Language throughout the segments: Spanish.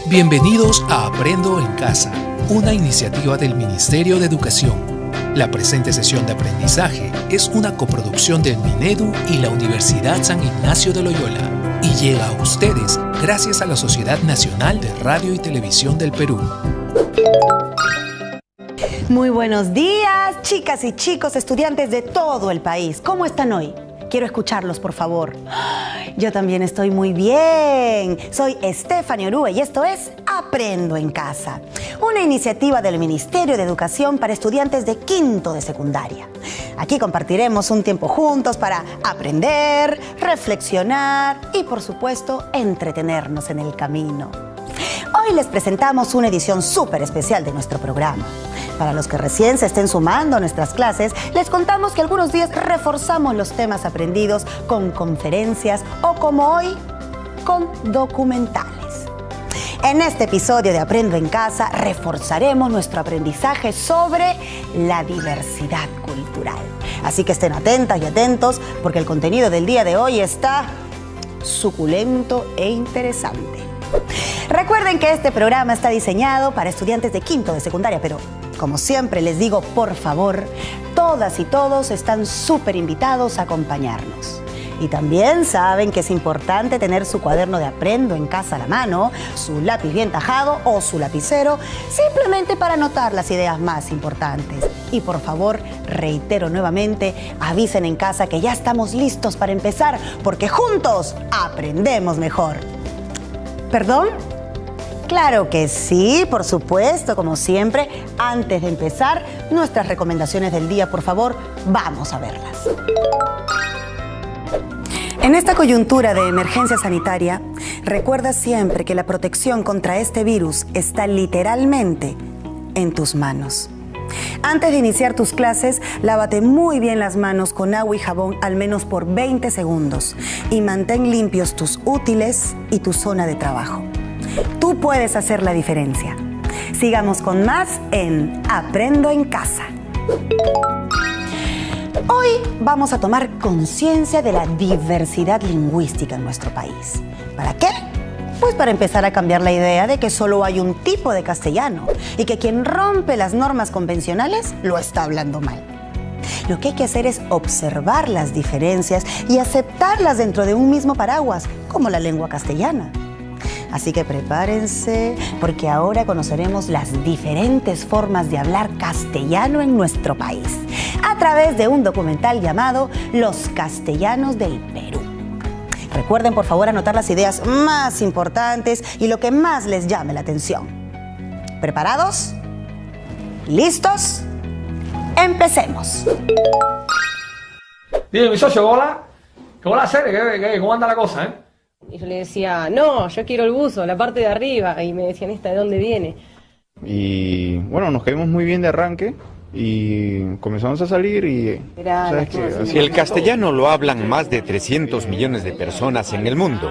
Bienvenidos a Aprendo en Casa, una iniciativa del Ministerio de Educación. La presente sesión de aprendizaje es una coproducción del Minedu y la Universidad San Ignacio de Loyola y llega a ustedes gracias a la Sociedad Nacional de Radio y Televisión del Perú. Muy buenos días, chicas y chicos, estudiantes de todo el país. ¿Cómo están hoy? Quiero escucharlos, por favor. Yo también estoy muy bien. Soy Stephanie Orue y esto es Aprendo en Casa, una iniciativa del Ministerio de Educación para estudiantes de quinto de secundaria. Aquí compartiremos un tiempo juntos para aprender, reflexionar y, por supuesto, entretenernos en el camino. Hoy les presentamos una edición súper especial de nuestro programa. Para los que recién se estén sumando a nuestras clases, les contamos que algunos días reforzamos los temas aprendidos con conferencias o, como hoy, con documentales. En este episodio de Aprendo en Casa, reforzaremos nuestro aprendizaje sobre la diversidad cultural. Así que estén atentas y atentos, porque el contenido del día de hoy está suculento e interesante. Recuerden que este programa está diseñado para estudiantes de quinto de secundaria, pero como siempre les digo, por favor, todas y todos están súper invitados a acompañarnos. Y también saben que es importante tener su cuaderno de Aprendo en Casa a la mano, su lápiz bien tajado o su lapicero, simplemente para anotar las ideas más importantes. Y por favor, reitero nuevamente, avisen en casa que ya estamos listos para empezar, porque juntos aprendemos mejor. ¿Perdón? Claro que sí, por supuesto, como siempre. Antes de empezar, nuestras recomendaciones del día, por favor, vamos a verlas. En esta coyuntura de emergencia sanitaria, recuerda siempre que la protección contra este virus está literalmente en tus manos. Antes de iniciar tus clases, lávate muy bien las manos con agua y jabón al menos por 20 segundos y mantén limpios tus útiles y tu zona de trabajo. Tú puedes hacer la diferencia. Sigamos con más en Aprendo en Casa. Hoy vamos a tomar conciencia de la diversidad lingüística en nuestro país. ¿Para qué? Pues para empezar a cambiar la idea de que solo hay un tipo de castellano y que quien rompe las normas convencionales lo está hablando mal. Lo que hay que hacer es observar las diferencias y aceptarlas dentro de un mismo paraguas, como la lengua castellana. Así que prepárense, porque ahora conoceremos las diferentes formas de hablar castellano en nuestro país, a través de un documental llamado Los Castellanos del Perú. Recuerden, por favor, anotar las ideas más importantes y lo que más les llame la atención. ¿Preparados? ¿Listos? ¡Empecemos! Dime, mi socio, hola. ¿Qué hola hacer? ¿Cómo anda la cosa, Y yo le decía, no, yo quiero el buzo, la parte de arriba. Y me decían, ¿esta de dónde viene? Y bueno, nos caímos muy bien de arranque y comenzamos a salir y... ¿sabes qué? El castellano lo hablan más de 300 millones de personas en el mundo.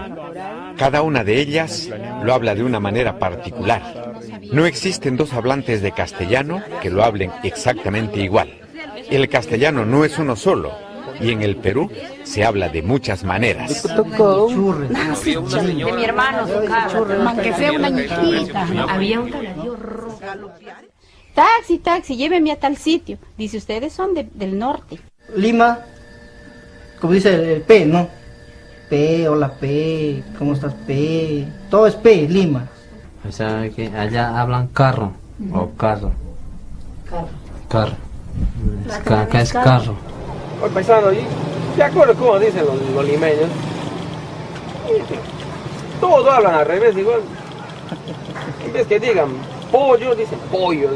Cada una de ellas lo habla de una manera particular. No existen dos hablantes de castellano que lo hablen exactamente igual. El castellano no es uno solo. Y en el Perú se habla de muchas maneras. De mi hermano, aunque sea una niñita. Había un caladío rojo. Taxi, llévenme a tal sitio. Dice, ustedes son del norte. Lima, como dice el P, ¿no? P, hola P, ¿cómo estás P? Todo es P, Lima. O sea que allá hablan carro o carro. Carro. Acá es carro. Oye, paisano, ¿de acuerdo cómo dicen los limeños? Todos hablan al revés, igual. En vez que digan pollo, dicen pollo.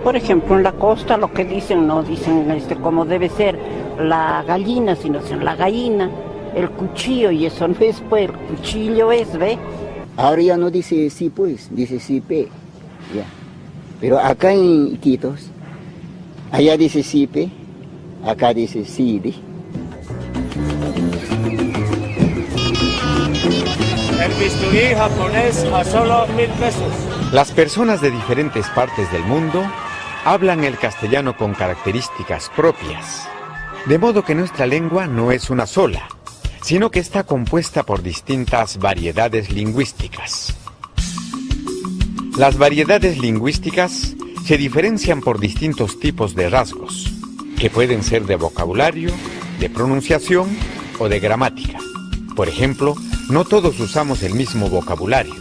Por ejemplo, en la costa lo que dicen, no dicen como debe ser la gallina, sino la gallina, el cuchillo, y eso no es, pues, el cuchillo es, ¿ve? Ahora ya no dice sí, pues, dice sí, pe, ya. Pero acá en Iquitos, allá dice sí, pe, acá dice sí, di. El bisturí japonés a solo 1,000 pesos. Las personas de diferentes partes del mundo hablan el castellano con características propias. De modo que nuestra lengua no es una sola, sino que está compuesta por distintas variedades lingüísticas. Las variedades lingüísticas se diferencian por distintos tipos de rasgos, que pueden ser de vocabulario, de pronunciación o de gramática. Por ejemplo, no todos usamos el mismo vocabulario.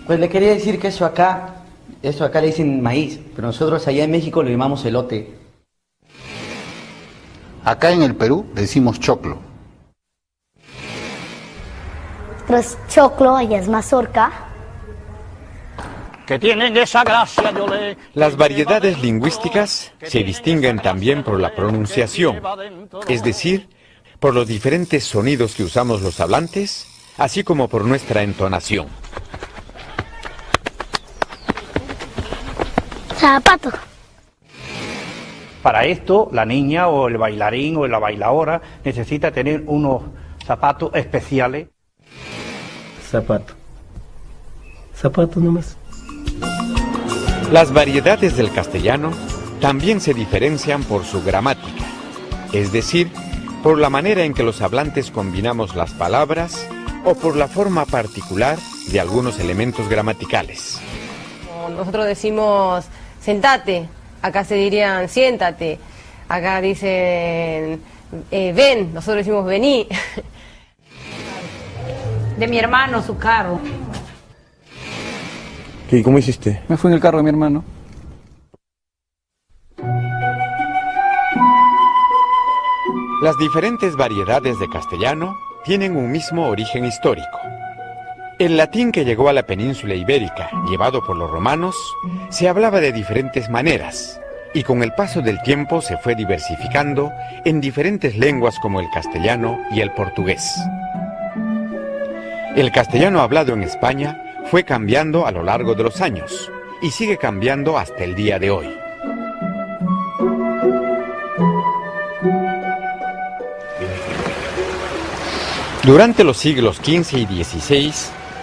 Pues le quería decir que eso acá le dicen maíz, pero nosotros allá en México lo llamamos elote. Acá en el Perú decimos choclo. Pues choclo, allá es mazorca. Que tienen esa gracia, yo le... Las variedades lingüísticas se distinguen también por la pronunciación, es decir, por los diferentes sonidos que usamos los hablantes, así como por nuestra entonación. Zapato. Para esto, la niña o el bailarín o la bailadora necesita tener unos zapatos especiales. Zapato. Zapato nomás. Las variedades del castellano también se diferencian por su gramática, es decir, por la manera en que los hablantes combinamos las palabras o por la forma particular de algunos elementos gramaticales. Nosotros decimos sentate, acá se dirían siéntate, acá dicen ven, nosotros decimos vení. De mi hermano, su carro. ¿Qué? ¿Cómo hiciste? Me fui en el carro de mi hermano. Las diferentes variedades de castellano tienen un mismo origen histórico. El latín que llegó a la península ibérica, llevado por los romanos, se hablaba de diferentes maneras, y con el paso del tiempo se fue diversificando en diferentes lenguas como el castellano y el portugués. El castellano hablado en España fue cambiando a lo largo de los años, y sigue cambiando hasta el día de hoy. Durante los siglos XV y XVI,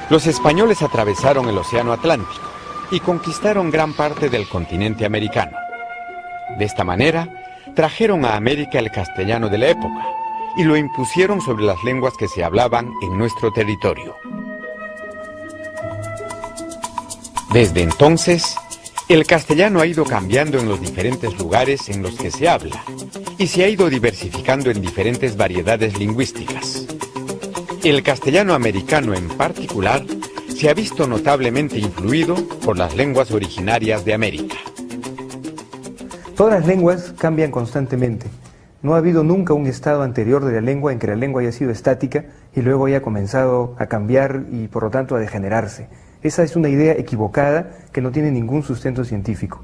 los españoles atravesaron el Océano Atlántico y conquistaron gran parte del continente americano. De esta manera, trajeron a América el castellano de la época y lo impusieron sobre las lenguas que se hablaban en nuestro territorio. Desde entonces, el castellano ha ido cambiando en los diferentes lugares en los que se habla y se ha ido diversificando en diferentes variedades lingüísticas. El castellano americano en particular se ha visto notablemente influido por las lenguas originarias de América. Todas las lenguas cambian constantemente. No ha habido nunca un estado anterior de la lengua en que la lengua haya sido estática y luego haya comenzado a cambiar y por lo tanto a degenerarse. Esa es una idea equivocada que no tiene ningún sustento científico.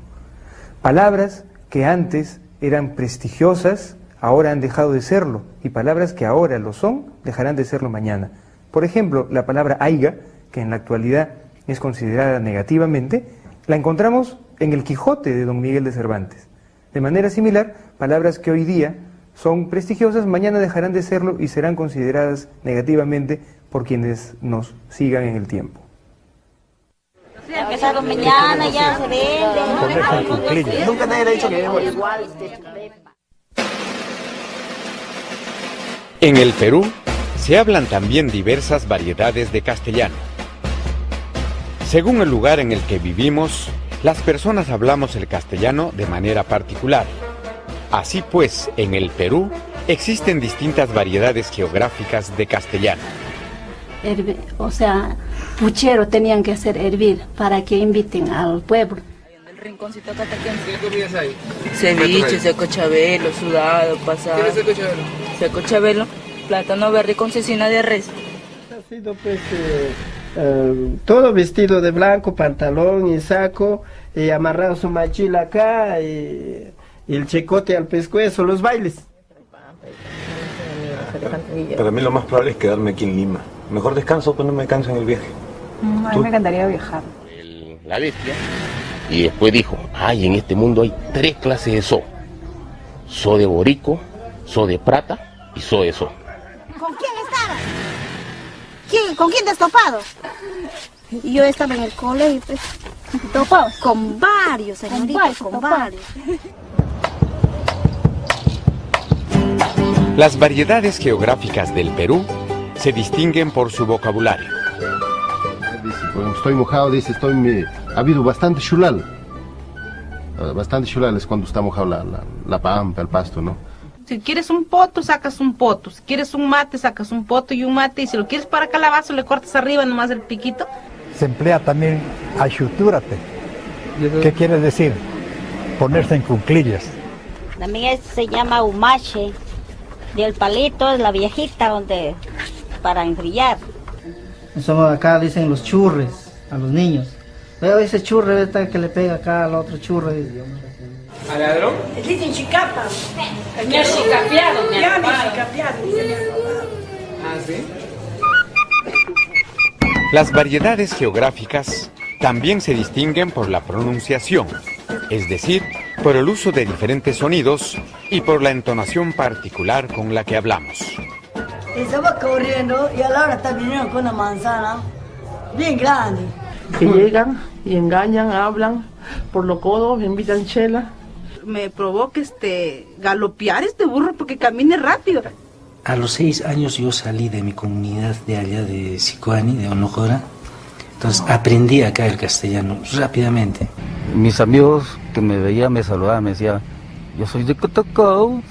Palabras que antes eran prestigiosas ahora han dejado de serlo, y palabras que ahora lo son dejarán de serlo mañana. Por ejemplo, la palabra aiga, que en la actualidad es considerada negativamente, la encontramos en el Quijote de Don Miguel de Cervantes. De manera similar, palabras que hoy día son prestigiosas, mañana dejarán de serlo y serán consideradas negativamente por quienes nos sigan en el tiempo. Empezaron mañana, ya se vende. Nunca nadie le ha dicho que debemos igual. En el Perú se hablan también diversas variedades de castellano. Según el lugar en el que vivimos, las personas hablamos el castellano de manera particular. Así pues, en el Perú existen distintas variedades geográficas de castellano. O sea, puchero tenían que hacer hervir para que inviten al pueblo. El rinconcito cataquense. ¿Qué comidas hay? Ceviche, seco chabelo, sudado, pasado. ¿Qué es seco chabelo? Seco chabelo, plátano verde con cecina de res. Ha sido pues todo vestido de blanco, pantalón y saco, y amarrado su mochila acá, y el chicote al pescuezo, los bailes. Para mí lo más probable es quedarme aquí en Lima. Mejor descanso, pues no me canso en el viaje. A mí me encantaría viajar. La bestia. Y después dijo, ay, en este mundo hay 3 clases de zoo. Zoo de borico, zoo de plata y zoo de zoo. ¿Con quién estabas? ¿Con quién te has topado? Yo estaba en el colegio, pues. ¿Topado? Con varios, señorita, con varios. Las variedades geográficas del Perú se distinguen por su vocabulario. Dice, cuando estoy mojado, dice, ha habido bastante chulal. Bastante chulal es cuando está mojado la pampa, el pasto, ¿no? Si quieres un poto, sacas un poto. Si quieres un mate, sacas un poto y un mate. Y si lo quieres para calabazo, le cortas arriba nomás el piquito. Se emplea también ayutúrate. ¿Qué quiere decir? Ponerse en cuclillas. También este se llama humache. Y el palito es la viejita donde para enfriar. Somos acá, dicen los churres a los niños. Veo ese churre que le pega acá al otro churre. ¿Al ladrón? Le dicen chicapa. Me ha chicapeado, me ha Ah, ¿sí? Las variedades geográficas también se distinguen por la pronunciación, es decir, por el uso de diferentes sonidos y por la entonación particular con la que hablamos. Estaba corriendo y a la hora está viniendo con una manzana bien grande. Que llegan y engañan, hablan por los codos, invitan chela. Me provoca galopear este burro porque camine rápido. A los 6 años yo salí de mi comunidad de allá de Sicuani, de Onojora. Entonces aprendí acá el castellano rápidamente. Mis amigos que me veían me saludaban, me decían, yo soy de Cotocó.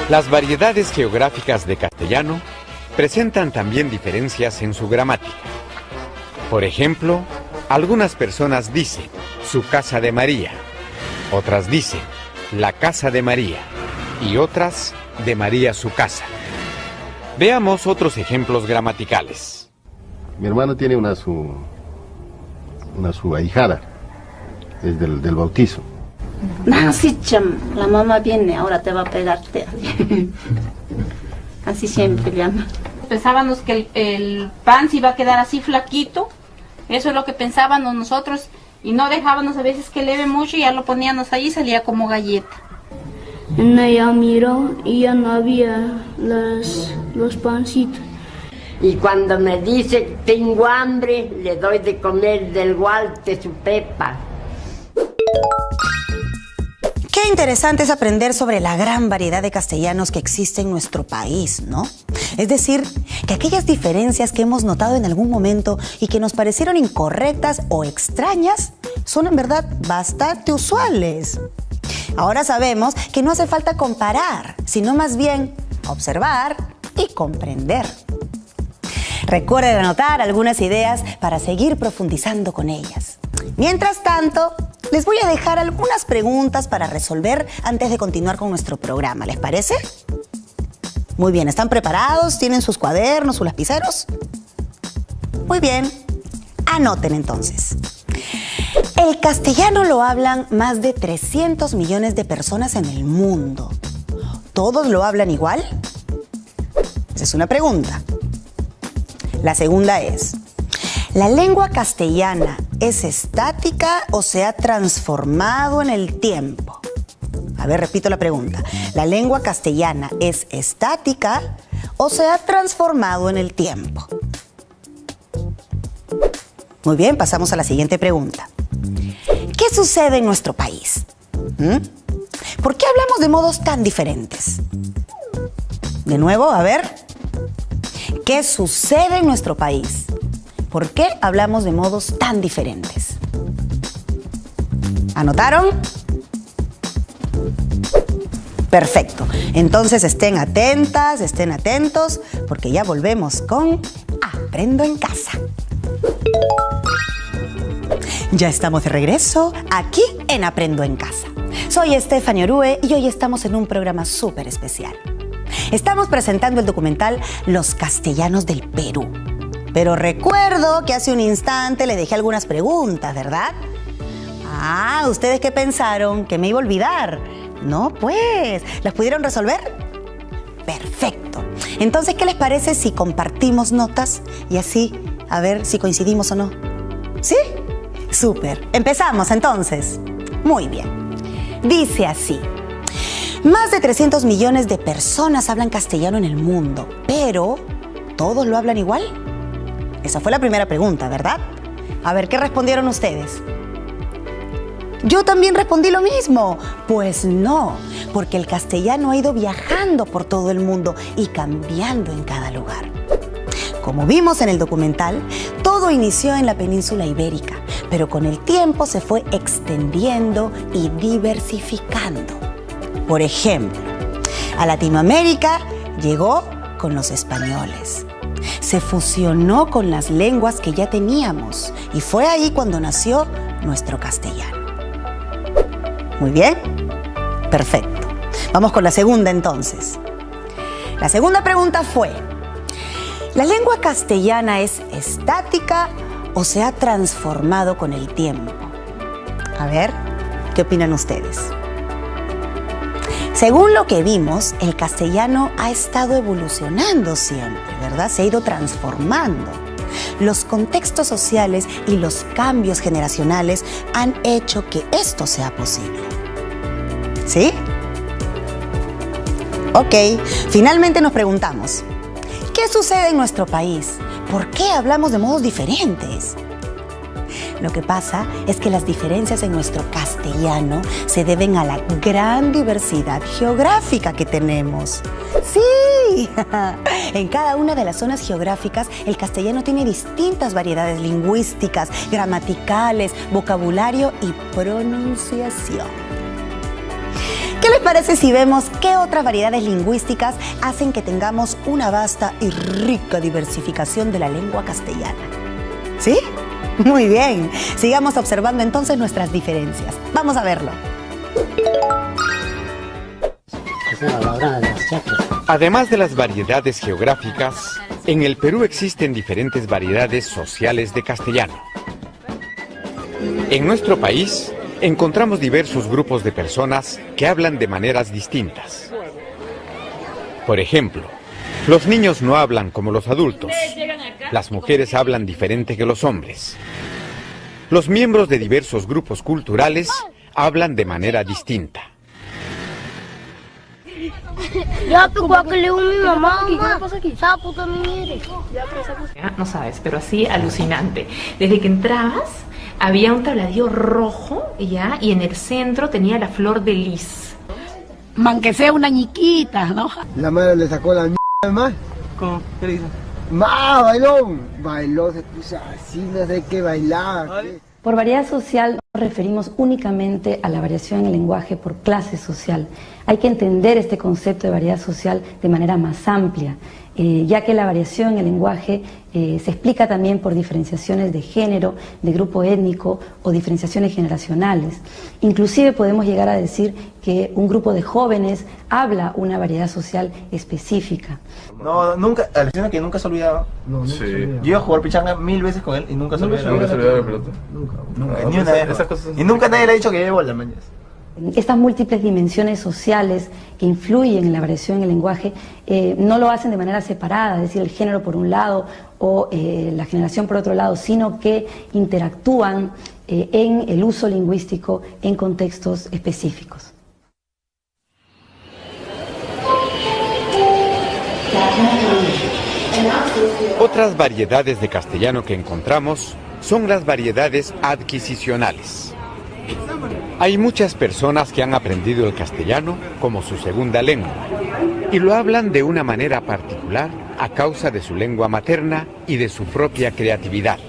Las variedades geográficas de castellano presentan también diferencias en su gramática. Por ejemplo, algunas personas dicen su casa de María, otras dicen la casa de María y otras de María su casa. Veamos otros ejemplos gramaticales. Mi hermano tiene una su ahijada, es del bautizo. Así, la mamá viene, ahora te va a pegarte. Así siempre llama. Pensábamos que el pan se iba a quedar así flaquito, eso es lo que pensábamos nosotros, y no dejábamos a veces que leve mucho y ya lo poníamos ahí y salía como galleta. Ella miró y ya no había los pancitos. Y cuando me dice tengo hambre, le doy de comer del gualte su pepa. Qué interesante es aprender sobre la gran variedad de castellanos que existe en nuestro país, ¿no? Es decir, que aquellas diferencias que hemos notado en algún momento y que nos parecieron incorrectas o extrañas son en verdad bastante usuales. Ahora sabemos que no hace falta comparar, sino más bien observar y comprender. Recuerden anotar algunas ideas para seguir profundizando con ellas. Mientras tanto, les voy a dejar algunas preguntas para resolver antes de continuar con nuestro programa. ¿Les parece? Muy bien, ¿están preparados? ¿Tienen sus cuadernos, sus lapiceros? Muy bien, anoten entonces. El castellano lo hablan más de 300 millones de personas en el mundo. ¿Todos lo hablan igual? Esa es una pregunta. La segunda es, ¿la lengua castellana es estática o se ha transformado en el tiempo? A ver, repito la pregunta. ¿La lengua castellana es estática o se ha transformado en el tiempo? Muy bien, pasamos a la siguiente pregunta. ¿Qué sucede en nuestro país? ¿Por qué hablamos de modos tan diferentes? De nuevo, a ver. ¿Qué sucede en nuestro país? ¿Por qué hablamos de modos tan diferentes? ¿Anotaron? Perfecto. Entonces estén atentas, estén atentos, porque ya volvemos con Aprendo en Casa. Ya estamos de regreso aquí en Aprendo en Casa. Soy Stephanie Orue y hoy estamos en un programa súper especial. Estamos presentando el documental Los Castellanos del Perú. Pero recuerdo que hace un instante le dejé algunas preguntas, ¿verdad? Ah, ¿ustedes qué pensaron? ¿Que me iba a olvidar? No, pues, ¿las pudieron resolver? Perfecto. Entonces, ¿qué les parece si compartimos notas y así a ver si coincidimos o no? ¿Sí? Súper. Empezamos entonces. Muy bien. Dice así. Más de 300 millones de personas hablan castellano en el mundo, pero ¿todos lo hablan igual? Esa fue la primera pregunta, ¿verdad? A ver, ¿qué respondieron ustedes? Yo también respondí lo mismo. Pues no, porque el castellano ha ido viajando por todo el mundo y cambiando en cada lugar. Como vimos en el documental, todo inició en la península ibérica, pero con el tiempo se fue extendiendo y diversificando. Por ejemplo, a Latinoamérica llegó con los españoles. Se fusionó con las lenguas que ya teníamos y fue ahí cuando nació nuestro castellano. Muy bien, perfecto. Vamos con la segunda entonces. La segunda pregunta fue: ¿la lengua castellana es estática o se ha transformado con el tiempo? A ver, ¿qué opinan ustedes? Según lo que vimos, el castellano ha estado evolucionando siempre, ¿verdad? Se ha ido transformando. Los contextos sociales y los cambios generacionales han hecho que esto sea posible. ¿Sí? Ok, finalmente nos preguntamos, ¿qué sucede en nuestro país? ¿Por qué hablamos de modos diferentes? Lo que pasa es que las diferencias en nuestro castellano se deben a la gran diversidad geográfica que tenemos. ¡Sí! En cada una de las zonas geográficas, el castellano tiene distintas variedades lingüísticas, gramaticales, vocabulario y pronunciación. ¿Qué les parece si vemos qué otras variedades lingüísticas hacen que tengamos una vasta y rica diversificación de la lengua castellana? ¿Sí? Muy bien. Sigamos observando entonces nuestras diferencias. Vamos a verlo. Además de las variedades geográficas, en el Perú existen diferentes variedades sociales de castellano. En nuestro país encontramos diversos grupos de personas que hablan de maneras distintas. Por ejemplo, los niños no hablan como los adultos. Las mujeres hablan diferente que los hombres. Los miembros de diversos grupos culturales hablan de manera distinta. Ya, pero ¿cuál que le digo a mi mamá? Sapo también eres. No sabes, pero así alucinante. Desde que entrabas, había un tabladillo rojo, ¿ya? Y en el centro tenía la flor de lis. Man que sea una ñiquita, ¿no? La madre le sacó la mierda más. ¿Cómo? ¿Qué le hizo? ¡Más, bailó, se puso así, no sé qué bailar. Por variedad social nos referimos únicamente a la variación en el lenguaje por clase social. Hay que entender este concepto de variedad social de manera más amplia, ya que la variación en el lenguaje se explica también por diferenciaciones de género, de grupo étnico o diferenciaciones generacionales. Inclusive podemos llegar a decir que un grupo de jóvenes habla una variedad social específica. No, nunca, alucina que nunca se olvidaba. No, sí. Yo iba a jugar pichanga 1000 veces con él y nunca se olvidaba. Nunca se olvidaba la pelota. Nunca, ni una vez. Y nunca nadie le ha dicho que lleve bola, mañana. Estas múltiples dimensiones sociales que influyen en la variación en el lenguaje no lo hacen de manera separada, es decir, el género por un lado o la generación por otro lado, sino que interactúan en el uso lingüístico en contextos específicos. Otras variedades de castellano que encontramos son las variedades adquisicionales. Hay muchas personas que han aprendido el castellano como su segunda lengua y lo hablan de una manera particular a causa de su lengua materna y de su propia creatividad.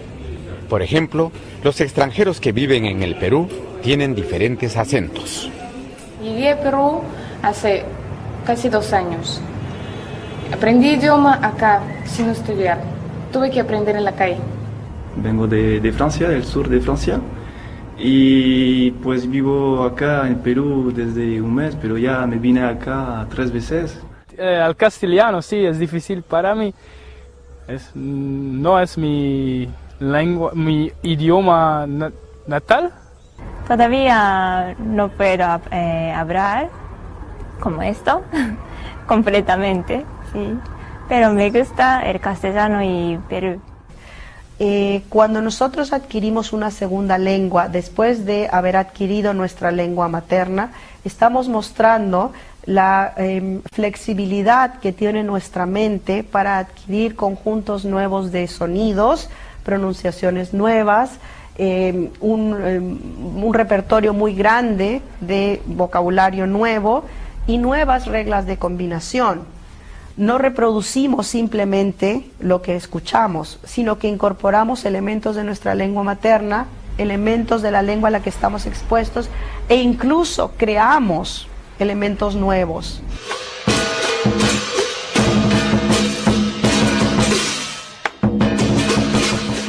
Por ejemplo, los extranjeros que viven en el Perú tienen diferentes acentos. Llegué a Perú hace casi 2 años. Aprendí idioma acá, sin estudiar. Tuve que aprender en la calle. Vengo de Francia, del sur de Francia. Y pues vivo acá en Perú desde un mes, pero ya me vine acá 3 veces. Al castellano sí, es difícil para mí. No es mi lengua, mi idioma natal. Todavía no puedo hablar como esto, completamente, sí. Pero me gusta el castellano y Perú. Cuando nosotros adquirimos una segunda lengua, después de haber adquirido nuestra lengua materna, estamos mostrando la flexibilidad que tiene nuestra mente para adquirir conjuntos nuevos de sonidos, pronunciaciones nuevas, un repertorio muy grande de vocabulario nuevo y nuevas reglas de combinación. no reproducimos simplemente lo que escuchamos, sino que incorporamos elementos de nuestra lengua materna, elementos de la lengua a la que estamos expuestos e incluso creamos elementos nuevos.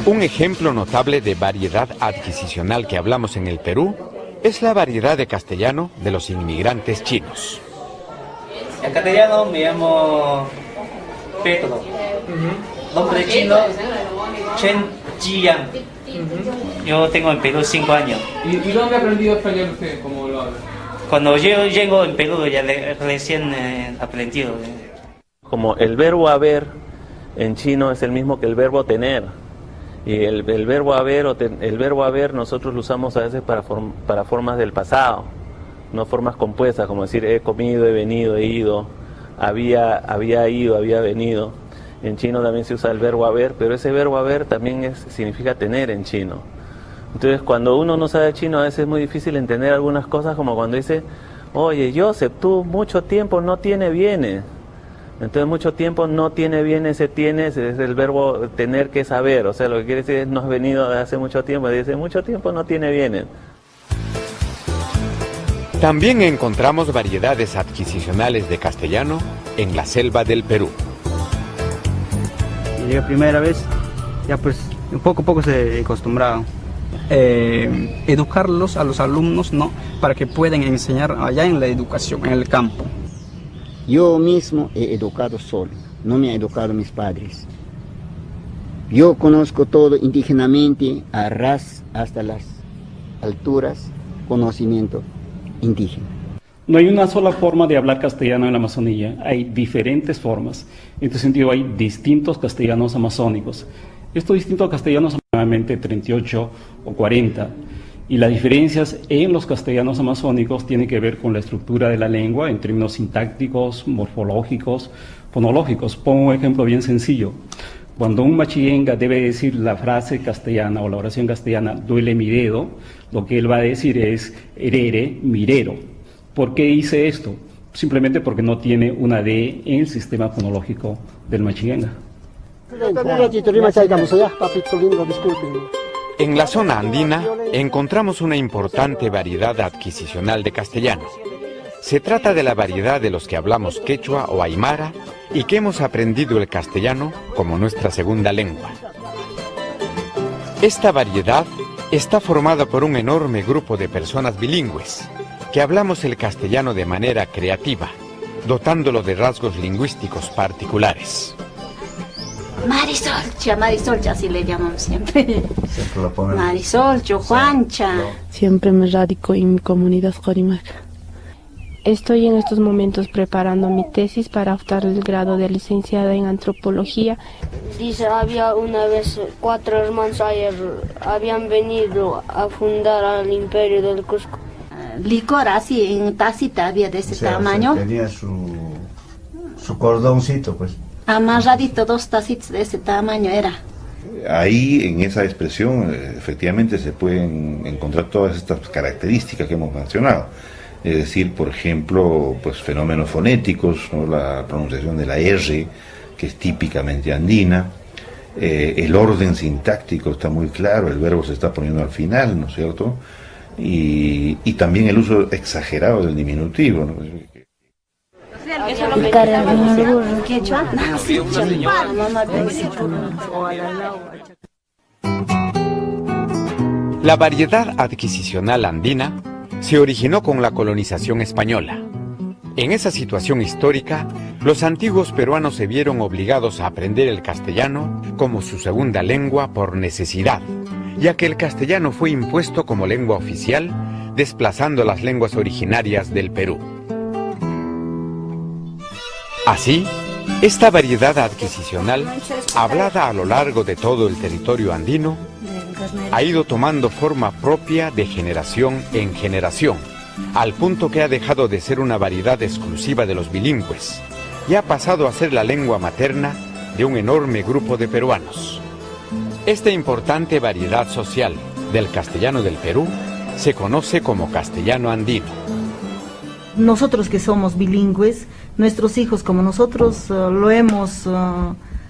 Un ejemplo notable de variedad adquisicional que hablamos en el Perú es la variedad de castellano de los inmigrantes chinos. En castellano me llamo Pedro. Nombre chino, Chen Jiyan. Yo tengo en Perú 5 años. ¿Y dónde ha aprendido español usted? ¿Cómo lo habla? Cuando yo llego en Perú ya recién aprendido. Como el verbo haber en chino es el mismo que el verbo tener. Y el verbo haber nosotros lo usamos a veces para formas del pasado, no formas compuestas, como decir he comido, he venido, he ido, había ido, había venido. En chino también se usa el verbo haber, pero ese verbo haber también significa tener en chino. Entonces cuando uno no sabe chino a veces es muy difícil entender algunas cosas, como cuando dice, oye Joseph, tú mucho tiempo no tiene bienes. Entonces mucho tiempo no tiene bienes, ese tienes es el verbo tener que saber, o sea, lo que quiere decir es no has venido de hace mucho tiempo, dice mucho tiempo no tiene bienes. También encontramos variedades adquisicionales de castellano en la selva del Perú. Llegué primera vez, ya pues poco a poco se acostumbraron. Educarlos a los alumnos, ¿no? Para que puedan enseñar allá en la educación, en el campo. Yo mismo he educado solo, no me han educado mis padres. Yo conozco todo indígenamente, a ras hasta las alturas, conocimiento indígena. No hay una sola forma de hablar castellano en la Amazonía, hay diferentes formas. En este sentido hay distintos castellanos amazónicos. Estos distintos castellanos son aproximadamente 38 o 40. Y las diferencias en los castellanos amazónicos tienen que ver con la estructura de la lengua en términos sintácticos, morfológicos, fonológicos. Pongo un ejemplo bien sencillo. Cuando un machillenga debe decir la frase castellana o la oración castellana, duele mi dedo, lo que él va a decir es herere, mirero. ¿Por qué hice esto? Simplemente porque no tiene una D en el sistema fonológico del machillenga. En la zona andina encontramos una importante variedad adquisicional de castellano. Se trata de la variedad de los que hablamos quechua o aymara y que hemos aprendido el castellano como nuestra segunda lengua. Esta variedad está formada por un enorme grupo de personas bilingües que hablamos el castellano de manera creativa, dotándolo de rasgos lingüísticos particulares. Marisolcha, así le llamamos siempre. Marisolcho, Juancha. Siempre me radico en mi comunidad Jorimaca. Estoy en estos momentos preparando mi tesis para optar el grado de licenciada en antropología. Dice, había una vez 4 hermanos ayer, habían venido a fundar al Imperio del Cusco. Licor así, en tacita había de ese tamaño. Tenía su cordoncito, pues. Amarradito, 2 tacitas de ese tamaño era. Ahí, en esa expresión, efectivamente se pueden encontrar todas estas características que hemos mencionado. Es decir, por ejemplo, pues fenómenos fonéticos, ¿no? La pronunciación de la R, que es típicamente andina. El orden sintáctico está muy claro, el verbo se está poniendo al final, ¿no es cierto? Y también el uso exagerado del diminutivo, ¿no? La variedad adquisicional andina se originó con la colonización española. En esa situación histórica, los antiguos peruanos se vieron obligados a aprender el castellano como su segunda lengua por necesidad, ya que el castellano fue impuesto como lengua oficial, desplazando las lenguas originarias del Perú. Así, esta variedad adquisicional, hablada a lo largo de todo el territorio andino, ha ido tomando forma propia de generación en generación, al punto que ha dejado de ser una variedad exclusiva de los bilingües y ha pasado a ser la lengua materna de un enorme grupo de peruanos. Esta importante variedad social del castellano del Perú se conoce como castellano andino. Nosotros que somos bilingües nuestros hijos, como nosotros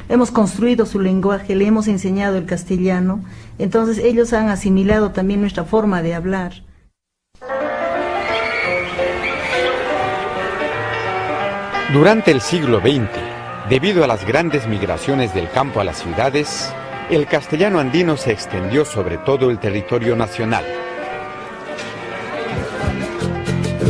hemos construido su lenguaje, le hemos enseñado el castellano, entonces ellos han asimilado también nuestra forma de hablar. Durante el siglo XX, debido a las grandes migraciones del campo a las ciudades, el castellano andino se extendió sobre todo el territorio nacional.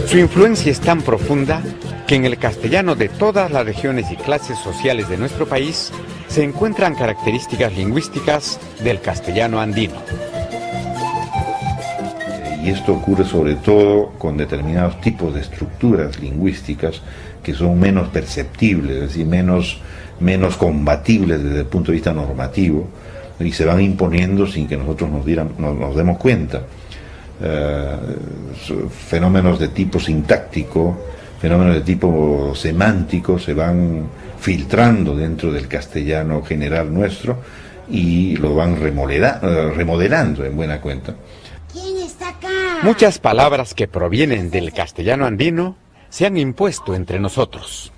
Su influencia es tan profunda que en el castellano de todas las regiones y clases sociales de nuestro país se encuentran características lingüísticas del castellano andino. Y esto ocurre sobre todo con determinados tipos de estructuras lingüísticas que son menos perceptibles, es decir, menos combatibles desde el punto de vista normativo, y se van imponiendo sin que nosotros nos demos cuenta. Fenómenos de tipo sintáctico, fenómenos de tipo semántico se van filtrando dentro del castellano general nuestro y lo van remodelando en buena cuenta. ¿Quién está acá? Muchas palabras que provienen del castellano andino se han impuesto entre nosotros.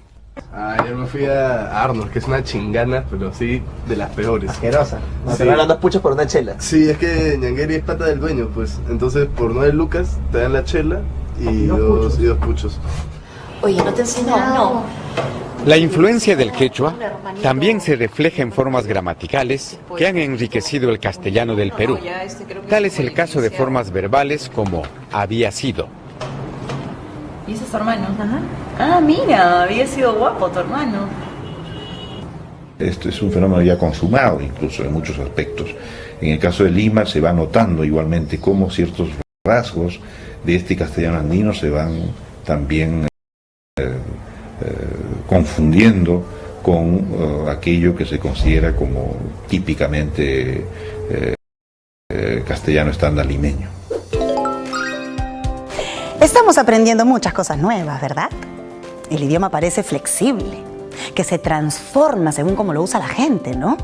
Yo me fui a Arnold, que es una chingana, pero sí de las peores. Asquerosa. Sí. Te dan 2 puchos por una chela. Sí, es que Ñangueri es pata del dueño, pues. Entonces, por 9 lucas, te dan la chela y dos puchos. Oye, ¿no te enseñó? No. La influencia del quechua también se refleja en formas gramaticales que han enriquecido el castellano del Perú. Tal es el caso de formas verbales como había sido. ¿Y ese es tu hermano? Ajá. Ah, mira, había sido guapo tu hermano. Esto es un fenómeno ya consumado incluso en muchos aspectos. En el caso de Lima se va notando igualmente cómo ciertos rasgos de este castellano andino se van también confundiendo con aquello que se considera como típicamente castellano estándar limeño. Estamos aprendiendo muchas cosas nuevas, ¿verdad? El idioma parece flexible, que se transforma según cómo lo usa la gente, ¿no?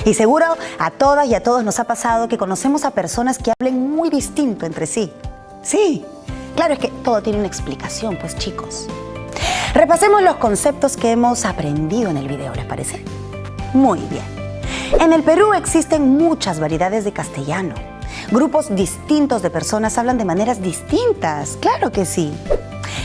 Y seguro a todas y a todos nos ha pasado que conocemos a personas que hablen muy distinto entre sí. Sí, claro, es que todo tiene una explicación, pues chicos. Repasemos los conceptos que hemos aprendido en el video, ¿les parece? Muy bien. En el Perú existen muchas variedades de castellano. Grupos distintos de personas hablan de maneras distintas, claro que sí.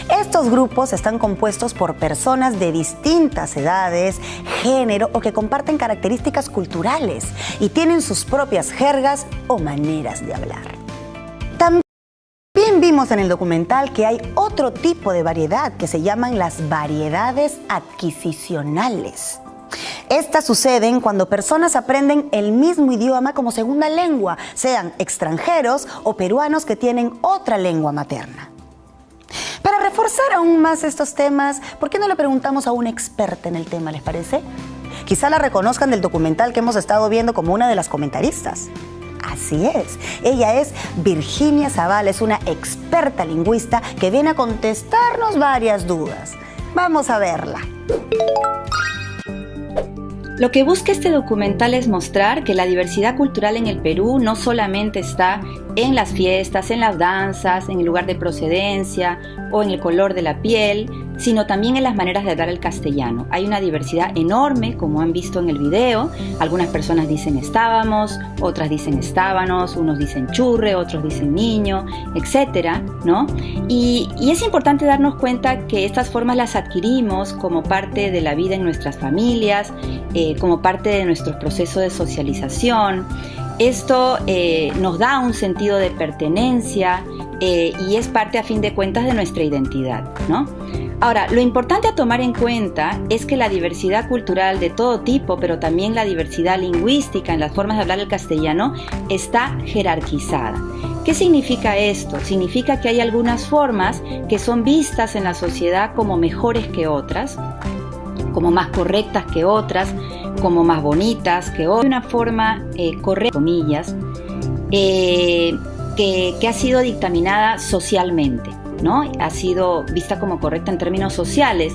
Estos grupos están compuestos por personas de distintas edades, género o que comparten características culturales y tienen sus propias jergas o maneras de hablar. También vimos en el documental que hay otro tipo de variedad que se llaman las variedades adquisicionales. Estas suceden cuando personas aprenden el mismo idioma como segunda lengua, sean extranjeros o peruanos que tienen otra lengua materna. Para reforzar aún más estos temas, ¿por qué no le preguntamos a una experta en el tema, les parece? Quizá la reconozcan del documental que hemos estado viendo como una de las comentaristas. Así es, ella es Virginia Zavala, es una experta lingüista que viene a contestarnos varias dudas. Vamos a verla. Lo que busca este documental es mostrar que la diversidad cultural en el Perú no solamente está en las fiestas, en las danzas, en el lugar de procedencia o en el color de la piel, sino también en las maneras de hablar el castellano. Hay una diversidad enorme, como han visto en el video. Algunas personas dicen estábamos, otras dicen estábanos, unos dicen churre, otros dicen niño, etcétera, ¿no? Y es importante darnos cuenta que estas formas las adquirimos como parte de la vida en nuestras familias, como parte de nuestro proceso de socialización. Esto nos da un sentido de pertenencia y es parte, a fin de cuentas, de nuestra identidad, ¿no? Ahora, lo importante a tomar en cuenta es que la diversidad cultural de todo tipo, pero también la diversidad lingüística en las formas de hablar el castellano, está jerarquizada. ¿Qué significa esto? Significa que hay algunas formas que son vistas en la sociedad como mejores que otras, como más correctas que otras, como más bonitas que otras. Una forma correcta, comillas, que ha sido dictaminada socialmente, ¿no? Ha sido vista como correcta en términos sociales.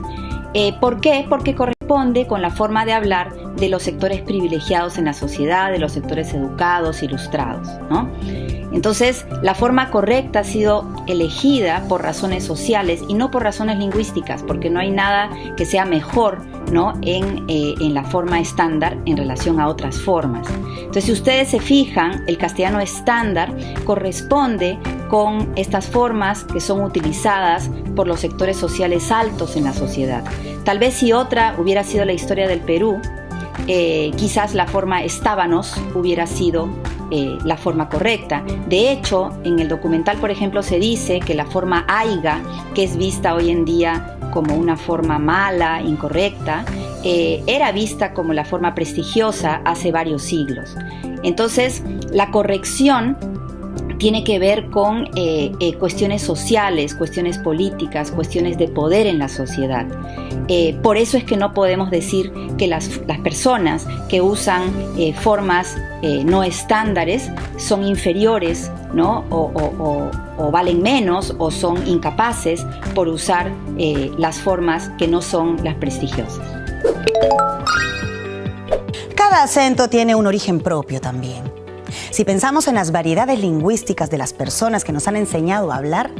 ¿Por qué? Porque correcta corresponde con la forma de hablar de los sectores privilegiados en la sociedad, de los sectores educados, ilustrados, ¿no? Entonces, la forma correcta ha sido elegida por razones sociales y no por razones lingüísticas, porque no hay nada que sea mejor, ¿no?, en la forma estándar en relación a otras formas. Entonces, si ustedes se fijan, el castellano estándar corresponde con estas formas que son utilizadas por los sectores sociales altos en la sociedad. Tal vez si otra hubiera sido la historia del Perú, quizás la forma estábanos hubiera sido la forma correcta. De hecho, en el documental, por ejemplo, se dice que la forma aiga, que es vista hoy en día como una forma mala, incorrecta, era vista como la forma prestigiosa hace varios siglos. Entonces, la corrección tiene que ver con cuestiones sociales, cuestiones políticas, cuestiones de poder en la sociedad. Por eso es que no podemos decir que las personas que usan formas no estándares son inferiores, ¿no?, o valen menos o son incapaces por usar las formas que no son las prestigiosas. Cada acento tiene un origen propio también. Si pensamos en las variedades lingüísticas de las personas que nos han enseñado a hablar,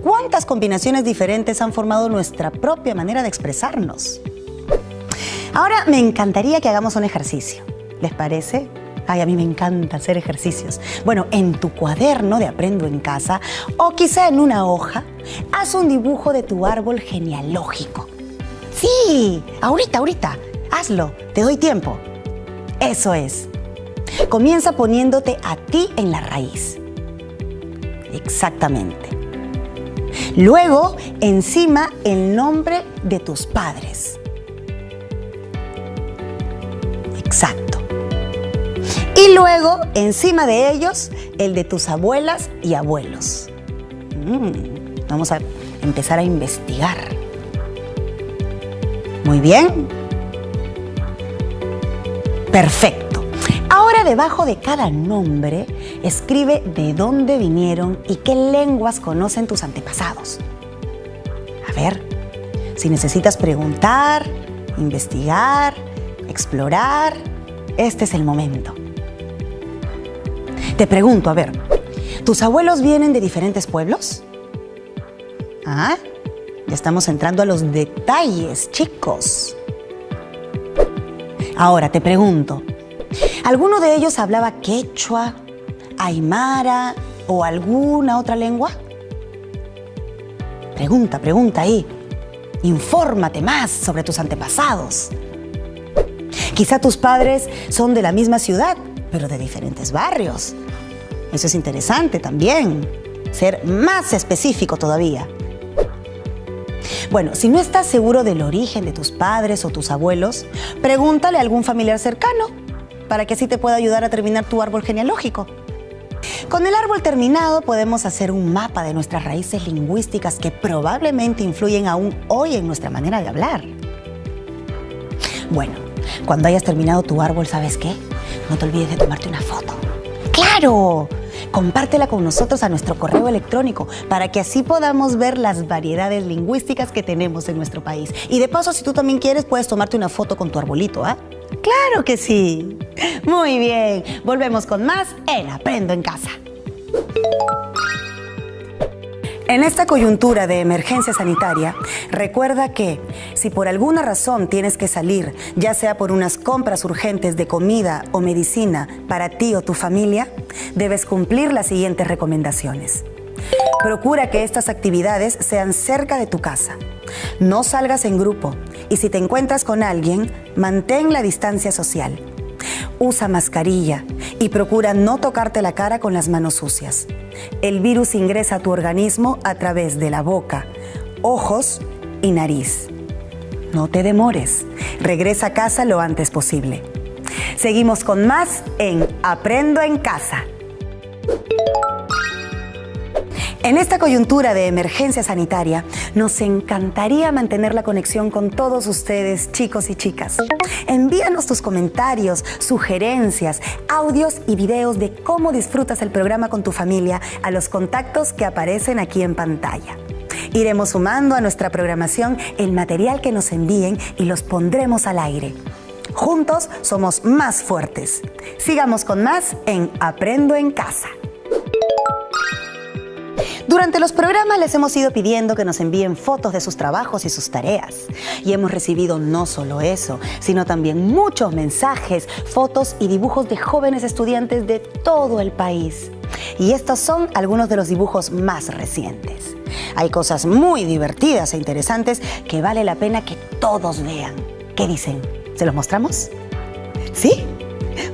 ¿cuántas combinaciones diferentes han formado nuestra propia manera de expresarnos? Ahora me encantaría que hagamos un ejercicio. ¿Les parece? Ay, a mí me encanta hacer ejercicios. Bueno, en tu cuaderno de Aprendo en Casa o quizá en una hoja, haz un dibujo de tu árbol genealógico. Sí, ahorita, hazlo, te doy tiempo. Eso es. Comienza poniéndote a ti en la raíz. Exactamente. Luego, encima, el nombre de tus padres. Exacto. Y luego, encima de ellos, el de tus abuelas y abuelos. Vamos a empezar a investigar. Muy bien. Perfecto. Ahora, debajo de cada nombre, escribe de dónde vinieron y qué lenguas conocen tus antepasados. A ver, si necesitas preguntar, investigar, explorar, este es el momento. Te pregunto, a ver, ¿tus abuelos vienen de diferentes pueblos? Ah, ya estamos entrando a los detalles, chicos. Ahora te pregunto, ¿alguno de ellos hablaba quechua, aymara o alguna otra lengua? Pregunta ahí. Infórmate más sobre tus antepasados. Quizá tus padres son de la misma ciudad, pero de diferentes barrios. Eso es interesante también. Ser más específico todavía. Bueno, si no estás seguro del origen de tus padres o tus abuelos, pregúntale a algún familiar cercano para que así te pueda ayudar a terminar tu árbol genealógico. Con el árbol terminado podemos hacer un mapa de nuestras raíces lingüísticas que probablemente influyen aún hoy en nuestra manera de hablar. Bueno, cuando hayas terminado tu árbol, ¿sabes qué? No te olvides de tomarte una foto. ¡Claro! Compártela con nosotros a nuestro correo electrónico para que así podamos ver las variedades lingüísticas que tenemos en nuestro país. Y de paso, si tú también quieres, puedes tomarte una foto con tu arbolito, ¿ah? ¡Claro que sí! Muy bien, volvemos con más en Aprendo en Casa. En esta coyuntura de emergencia sanitaria, recuerda que si por alguna razón tienes que salir, ya sea por unas compras urgentes de comida o medicina para ti o tu familia, debes cumplir las siguientes recomendaciones. Procura que estas actividades sean cerca de tu casa. No salgas en grupo y si te encuentras con alguien, mantén la distancia social. Usa mascarilla y procura no tocarte la cara con las manos sucias. El virus ingresa a tu organismo a través de la boca, ojos y nariz. No te demores. Regresa a casa lo antes posible. Seguimos con más en Aprendo en Casa. En esta coyuntura de emergencia sanitaria, nos encantaría mantener la conexión con todos ustedes, chicos y chicas. Envíanos tus comentarios, sugerencias, audios y videos de cómo disfrutas el programa con tu familia a los contactos que aparecen aquí en pantalla. Iremos sumando a nuestra programación el material que nos envíen y los pondremos al aire. Juntos somos más fuertes. Sigamos con más en Aprendo en Casa. Durante los programas les hemos ido pidiendo que nos envíen fotos de sus trabajos y sus tareas. Y hemos recibido no solo eso, sino también muchos mensajes, fotos y dibujos de jóvenes estudiantes de todo el país. Y estos son algunos de los dibujos más recientes. Hay cosas muy divertidas e interesantes que vale la pena que todos vean. ¿Qué dicen? ¿Se los mostramos? ¿Sí?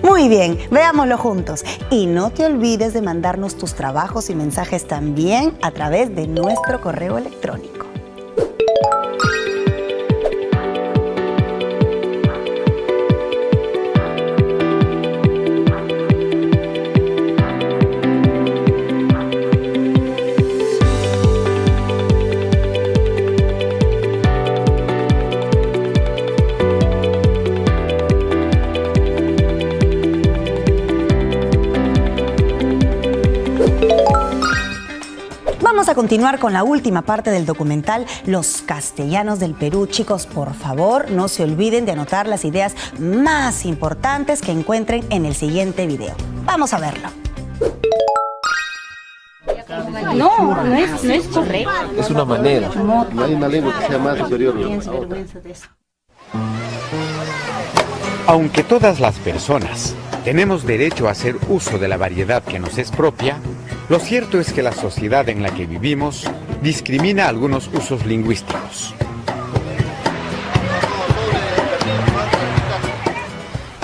Muy bien, veámoslo juntos. Y no te olvides de mandarnos tus trabajos y mensajes también a través de nuestro correo electrónico. Vamos a continuar con la última parte del documental Los Castellanos del Perú. Chicos, por favor, no se olviden de anotar las ideas más importantes que encuentren en el siguiente video. Vamos a verlo. No es correcto. Es una manera. No hay una lengua que sea más superior a otra. Aunque todas las personas tenemos derecho a hacer uso de la variedad que nos es propia, lo cierto es que la sociedad en la que vivimos discrimina algunos usos lingüísticos.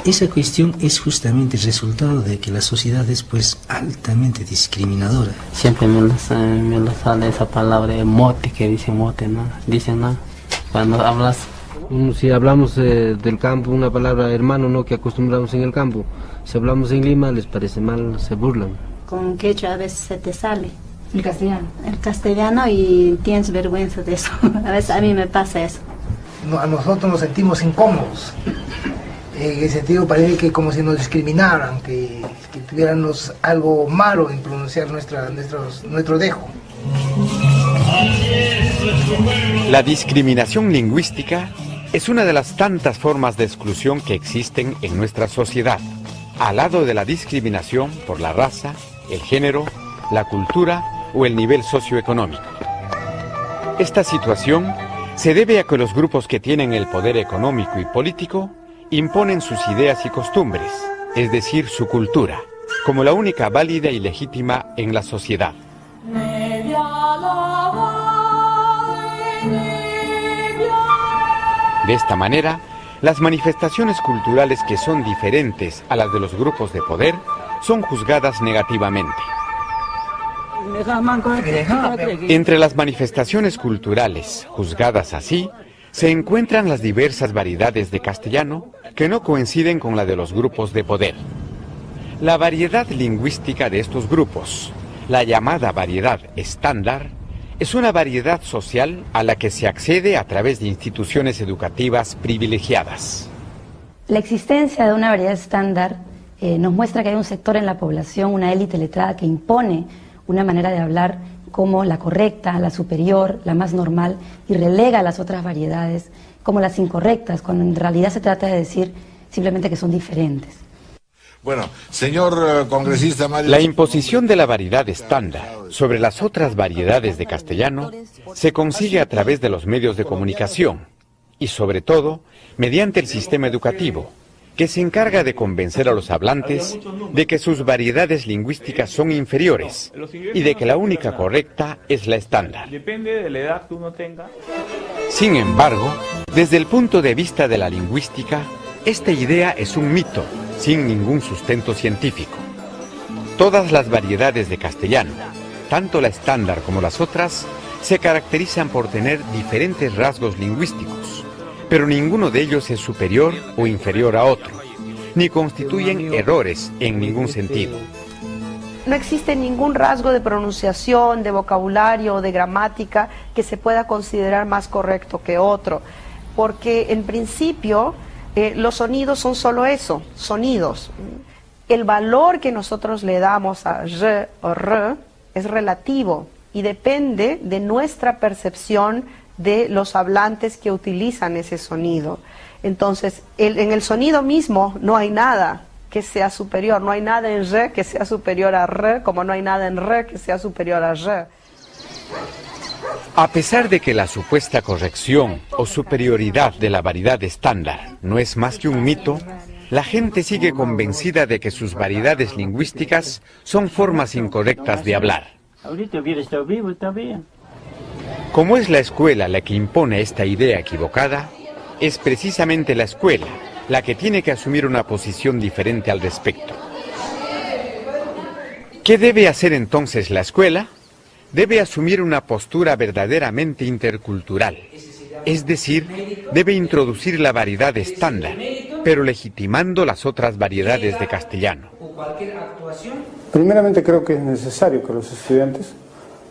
Esa cuestión es justamente el resultado de que la sociedad es pues altamente discriminadora. Siempre me lo sale esa palabra mote, que dice mote, ¿no? Dicen, ¿no? Cuando hablas... Si hablamos del campo, una palabra hermano, ¿no? Que acostumbramos en el campo. Si hablamos en Lima, les parece mal, se burlan. Con quechua a veces se te sale. El castellano. El castellano y tienes vergüenza de eso. A veces a mí me pasa eso. No, a nosotros nos sentimos incómodos. En el sentido parece que como si nos discriminaran, que tuviéramos algo malo en pronunciar nuestro dejo. La discriminación lingüística es una de las tantas formas de exclusión que existen en nuestra sociedad, al lado de la discriminación por la raza, el género, la cultura o el nivel socioeconómico. Esta situación se debe a que los grupos que tienen el poder económico y político imponen sus ideas y costumbres, es decir, su cultura, como la única válida y legítima en la sociedad. De esta manera, las manifestaciones culturales que son diferentes a las de los grupos de poder son juzgadas negativamente. Entre las manifestaciones culturales juzgadas así, se encuentran las diversas variedades de castellano que no coinciden con la de los grupos de poder. La variedad lingüística de estos grupos, la llamada variedad estándar, es una variedad social a la que se accede a través de instituciones educativas privilegiadas. La existencia de una variedad estándar nos muestra que hay un sector en la población, una élite letrada, que impone una manera de hablar como la correcta, la superior, la más normal, y relega a las otras variedades como las incorrectas, cuando en realidad se trata de decir simplemente que son diferentes. Bueno, señor congresista Mario... La imposición de la variedad estándar sobre las otras variedades de castellano se consigue a través de los medios de comunicación y, sobre todo, mediante el sistema educativo, que se encarga de convencer a los hablantes de que sus variedades lingüísticas son inferiores y de que la única correcta es la estándar. Depende de la edad que uno tenga. Sin embargo, desde el punto de vista de la lingüística, esta idea es un mito, sin ningún sustento científico. Todas las variedades de castellano, tanto la estándar como las otras, se caracterizan por tener diferentes rasgos lingüísticos, pero ninguno de ellos es superior o inferior a otro, ni constituyen errores en ningún sentido. No existe ningún rasgo de pronunciación, de vocabulario o de gramática que se pueda considerar más correcto que otro, porque en principio los sonidos son solo eso, sonidos. El valor que nosotros le damos a r o r es relativo y depende de nuestra percepción de los hablantes que utilizan ese sonido. Entonces, en el sonido mismo no hay nada que sea superior, no hay nada en re que sea superior a re, como no hay nada en re que sea superior a re. A pesar de que la supuesta corrección o superioridad de la variedad estándar no es más que un mito, la gente sigue convencida de que sus variedades lingüísticas son formas incorrectas de hablar. Ahorita hubiera estado vivo, está bien. Como es la escuela la que impone esta idea equivocada, es precisamente la escuela la que tiene que asumir una posición diferente al respecto. ¿Qué debe hacer entonces la escuela? Debe asumir una postura verdaderamente intercultural, es decir, debe introducir la variedad estándar, pero legitimando las otras variedades de castellano. Primeramente creo que es necesario que los estudiantes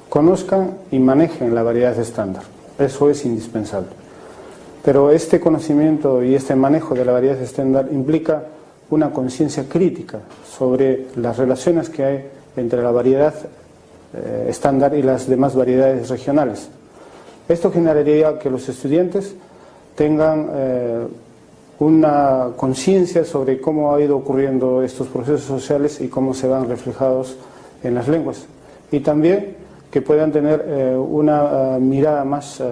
conozcan y manejen la variedad estándar, eso es indispensable. Pero este conocimiento y este manejo de la variedad estándar implica una conciencia crítica sobre las relaciones que hay entre la variedad estándar y las demás variedades regionales. Esto generaría que los estudiantes tengan una conciencia sobre cómo ha ido ocurriendo estos procesos sociales y cómo se van reflejados en las lenguas. Y también que puedan tener una mirada más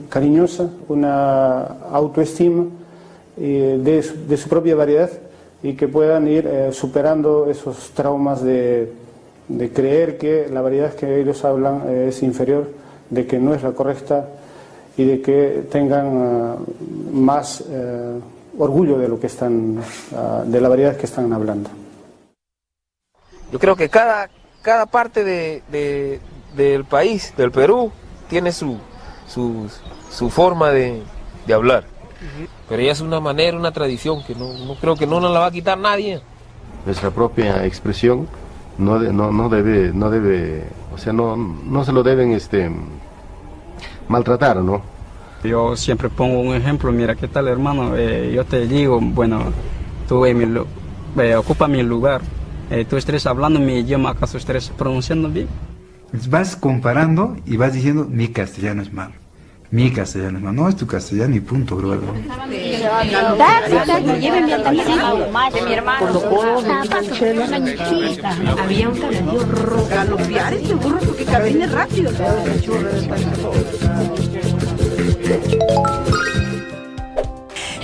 cariñosa, una autoestima de su propia variedad y que puedan ir superando esos traumas de creer que la variedad que ellos hablan es inferior, de que no es la correcta y de que tengan más orgullo de lo que están, de la variedad que están hablando. Yo creo que cada parte del país, del Perú, tiene su forma de hablar. Pero ella es una manera, una tradición que no creo que no nos la va a quitar nadie. Nuestra propia expresión no debe, o sea, no se lo deben maltratar, ¿no? Yo siempre pongo un ejemplo, mira, ¿qué tal, hermano? Yo te digo, bueno, tú ocupa mi lugar, tú estés hablando mi idioma, ¿acaso estés pronunciando bien? Vas comparando y vas diciendo, mi castellano es malo. Mi castellano es malo. No, es tu castellano y punto, bro. Había un caballo rojo. Galopear este burro porque camina rápido.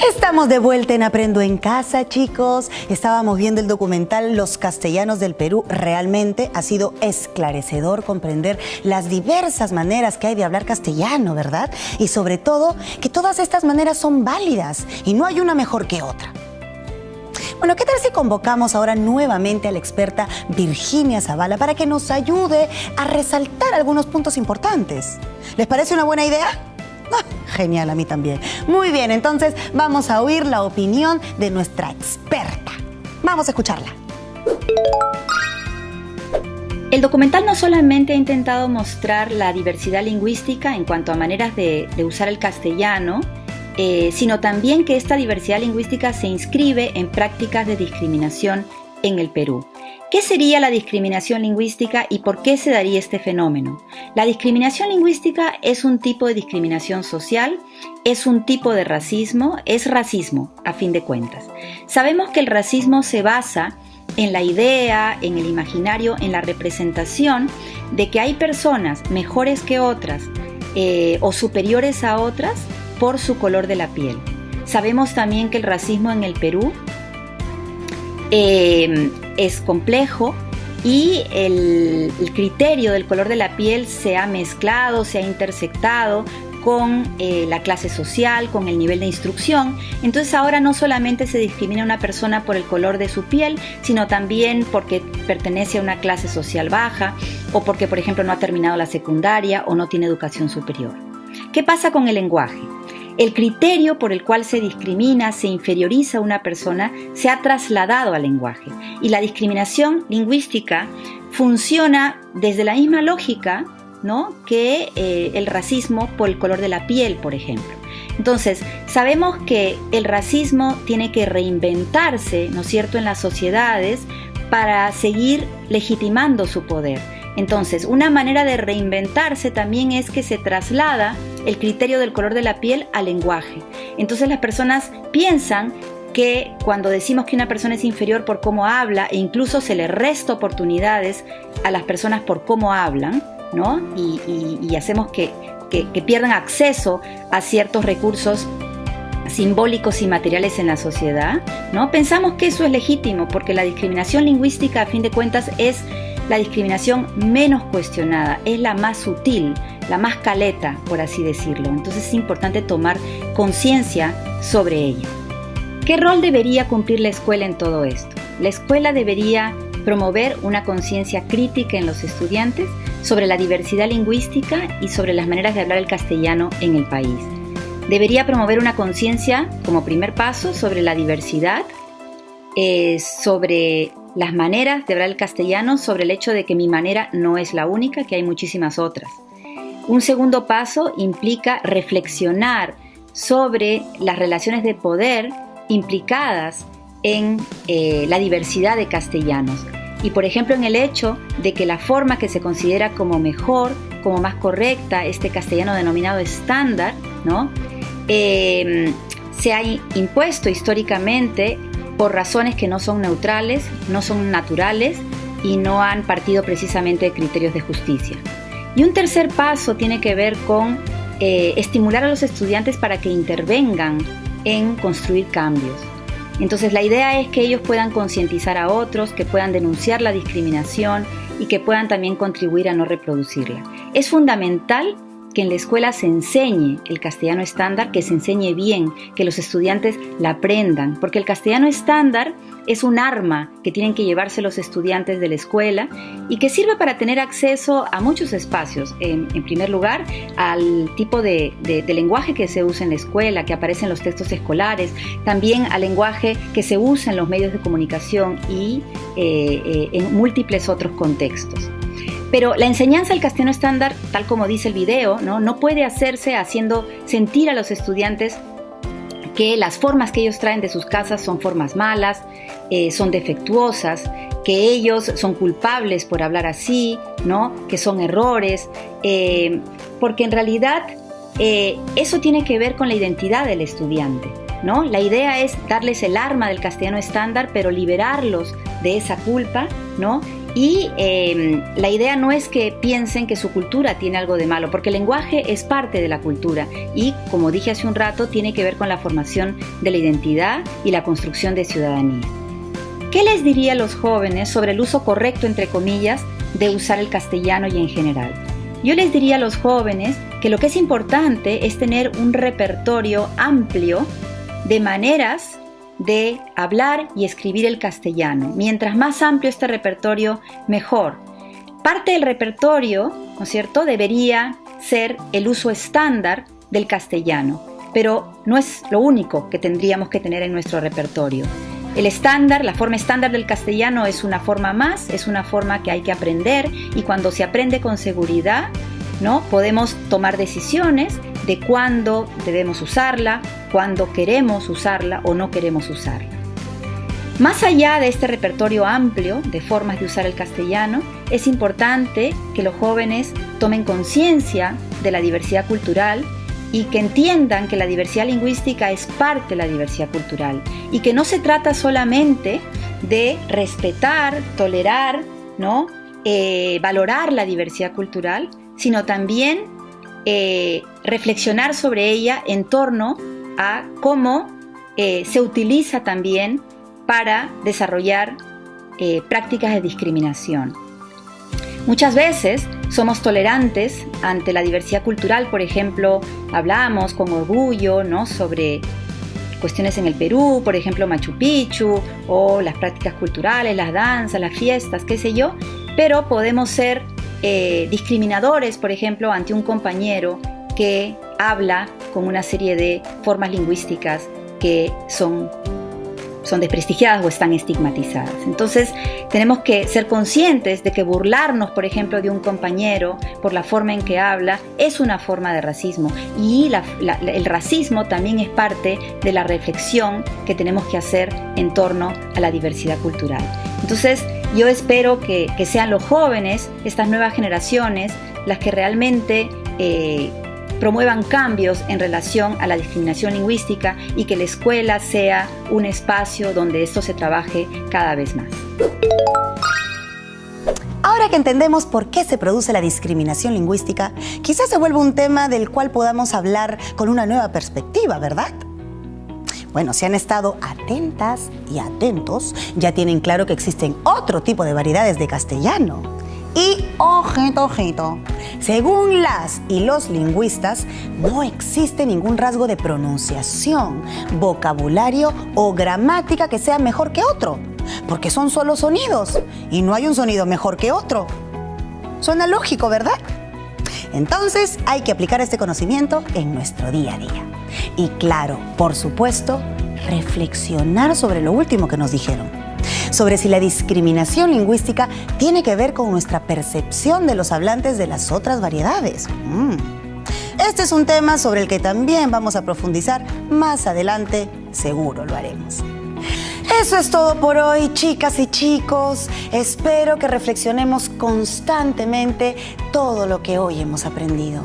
Estamos de vuelta en Aprendo en Casa, chicos. Estábamos viendo el documental Los Castellanos del Perú. Realmente ha sido esclarecedor comprender las diversas maneras que hay de hablar castellano, ¿verdad? Y sobre todo, que todas estas maneras son válidas y no hay una mejor que otra. Bueno, ¿qué tal si convocamos ahora nuevamente a la experta Virginia Zavala para que nos ayude a resaltar algunos puntos importantes? ¿Les parece una buena idea? Genial, a mí también. Muy bien, entonces vamos a oír la opinión de nuestra experta. Vamos a escucharla. El documental no solamente ha intentado mostrar la diversidad lingüística en cuanto a maneras de usar el castellano, sino también que esta diversidad lingüística se inscribe en prácticas de discriminación en el Perú. ¿Qué sería la discriminación lingüística y por qué se daría este fenómeno? La discriminación lingüística es un tipo de discriminación social, es un tipo de racismo, es racismo a fin de cuentas. Sabemos que el racismo se basa en la idea, en el imaginario, en la representación de que hay personas mejores que otras o superiores a otras por su color de la piel. Sabemos también que el racismo en el Perú es complejo y el criterio del color de la piel se ha mezclado, se ha intersectado con la clase social, con el nivel de instrucción. Entonces ahora no solamente se discrimina a una persona por el color de su piel, sino también porque pertenece a una clase social baja o porque, por ejemplo, no ha terminado la secundaria o no tiene educación superior. ¿Qué pasa con el lenguaje? El criterio por el cual se discrimina, se inferioriza a una persona, se ha trasladado al lenguaje. Y la discriminación lingüística funciona desde la misma lógica, ¿no?, que el racismo por el color de la piel, por ejemplo. Entonces, sabemos que el racismo tiene que reinventarse, ¿no es cierto?, en las sociedades para seguir legitimando su poder. Entonces, una manera de reinventarse también es que se traslada el criterio del color de la piel al lenguaje. Entonces las personas piensan que cuando decimos que una persona es inferior por cómo habla, e incluso se le resta oportunidades a las personas por cómo hablan, ¿no? Y hacemos que pierdan acceso a ciertos recursos simbólicos y materiales en la sociedad, ¿no? Pensamos que eso es legítimo porque la discriminación lingüística, a fin de cuentas, es la discriminación menos cuestionada, es la más sutil, la más caleta, por así decirlo. Entonces es importante tomar conciencia sobre ello. ¿Qué rol debería cumplir la escuela en todo esto? La escuela debería promover una conciencia crítica en los estudiantes sobre la diversidad lingüística y sobre las maneras de hablar el castellano en el país. Debería promover una conciencia, como primer paso, sobre la diversidad, sobre las maneras de hablar el castellano, sobre el hecho de que mi manera no es la única, que hay muchísimas otras. Un segundo paso implica reflexionar sobre las relaciones de poder implicadas en la diversidad de castellanos. Y por ejemplo en el hecho de que la forma que se considera como mejor, como más correcta, este castellano denominado estándar, ¿no? Se ha impuesto históricamente por razones que no son neutrales, no son naturales y no han partido precisamente de criterios de justicia. Y un tercer paso tiene que ver con estimular a los estudiantes para que intervengan en construir cambios. Entonces la idea es que ellos puedan concientizar a otros, que puedan denunciar la discriminación y que puedan también contribuir a no reproducirla. Es fundamental que en la escuela se enseñe el castellano estándar, que se enseñe bien, que los estudiantes la aprendan, porque el castellano estándar es un arma que tienen que llevarse los estudiantes de la escuela y que sirve para tener acceso a muchos espacios. En primer lugar, al tipo de lenguaje que se usa en la escuela, que aparece en los textos escolares, también al lenguaje que se usa en los medios de comunicación y en múltiples otros contextos. Pero la enseñanza del castellano estándar, tal como dice el video, no puede hacerse haciendo sentir a los estudiantes que las formas que ellos traen de sus casas son formas malas, son defectuosas, que ellos son culpables por hablar así, ¿no? Que son errores, porque en realidad eso tiene que ver con la identidad del estudiante, ¿no? La idea es darles el arma del castellano estándar, pero liberarlos de esa culpa, ¿no? Y la idea no es que piensen que su cultura tiene algo de malo, porque el lenguaje es parte de la cultura y, como dije hace un rato, tiene que ver con la formación de la identidad y la construcción de ciudadanía. ¿Qué les diría a los jóvenes sobre el uso correcto, entre comillas, de usar el castellano y en general? Yo les diría a los jóvenes que lo que es importante es tener un repertorio amplio de maneras de hablar y escribir el castellano. Mientras más amplio este repertorio, mejor. Parte del repertorio, ¿no es cierto?, debería ser el uso estándar del castellano, pero no es lo único que tendríamos que tener en nuestro repertorio. El estándar, la forma estándar del castellano es una forma más, es una forma que hay que aprender y cuando se aprende con seguridad, ¿no?, podemos tomar decisiones de cuándo debemos usarla, cuándo queremos usarla o no queremos usarla. Más allá de este repertorio amplio de formas de usar el castellano, es importante que los jóvenes tomen conciencia de la diversidad cultural y que entiendan que la diversidad lingüística es parte de la diversidad cultural y que no se trata solamente de respetar, tolerar, ¿no?, valorar la diversidad cultural, sino también reflexionar sobre ella en torno a cómo se utiliza también para desarrollar prácticas de discriminación. Muchas veces somos tolerantes ante la diversidad cultural, por ejemplo, hablamos con orgullo, ¿no?, sobre cuestiones en el Perú, por ejemplo Machu Picchu, o las prácticas culturales, las danzas, las fiestas, qué sé yo, pero podemos ser discriminadores, por ejemplo, ante un compañero que habla con una serie de formas lingüísticas que son desprestigiadas o están estigmatizadas. Entonces tenemos que ser conscientes de que burlarnos, por ejemplo, de un compañero por la forma en que habla es una forma de racismo y el racismo también es parte de la reflexión que tenemos que hacer en torno a la diversidad cultural. Entonces Yo espero que sean los jóvenes, estas nuevas generaciones, las que realmente promuevan cambios en relación a la discriminación lingüística y que la escuela sea un espacio donde esto se trabaje cada vez más. Ahora que entendemos por qué se produce la discriminación lingüística, quizás se vuelva un tema del cual podamos hablar con una nueva perspectiva, ¿verdad? Bueno, si han estado atentas y atentos, ya tienen claro que existen otro tipo de variedades de castellano. Y, ojito, según las y los lingüistas, no existe ningún rasgo de pronunciación, vocabulario o gramática que sea mejor que otro, porque son solo sonidos y no hay un sonido mejor que otro. Suena lógico, ¿verdad? Entonces hay que aplicar este conocimiento en nuestro día a día. Y claro, por supuesto, reflexionar sobre lo último que nos dijeron, sobre si la discriminación lingüística tiene que ver con nuestra percepción de los hablantes de las otras variedades. Este es un tema sobre el que también vamos a profundizar más adelante, seguro lo haremos. Eso es todo por hoy, chicas y chicos. Espero que reflexionemos constantemente todo lo que hoy hemos aprendido.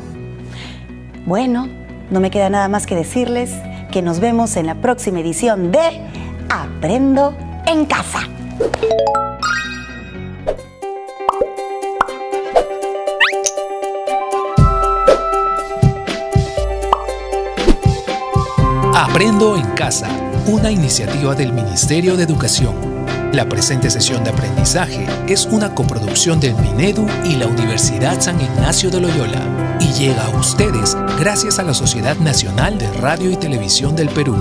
Bueno, no me queda nada más que decirles que nos vemos en la próxima edición de Aprendo en Casa. Aprendo en Casa, una iniciativa del Ministerio de Educación. La presente sesión de aprendizaje es una coproducción del Minedu y la Universidad San Ignacio de Loyola y llega a ustedes gracias a la Sociedad Nacional de Radio y Televisión del Perú.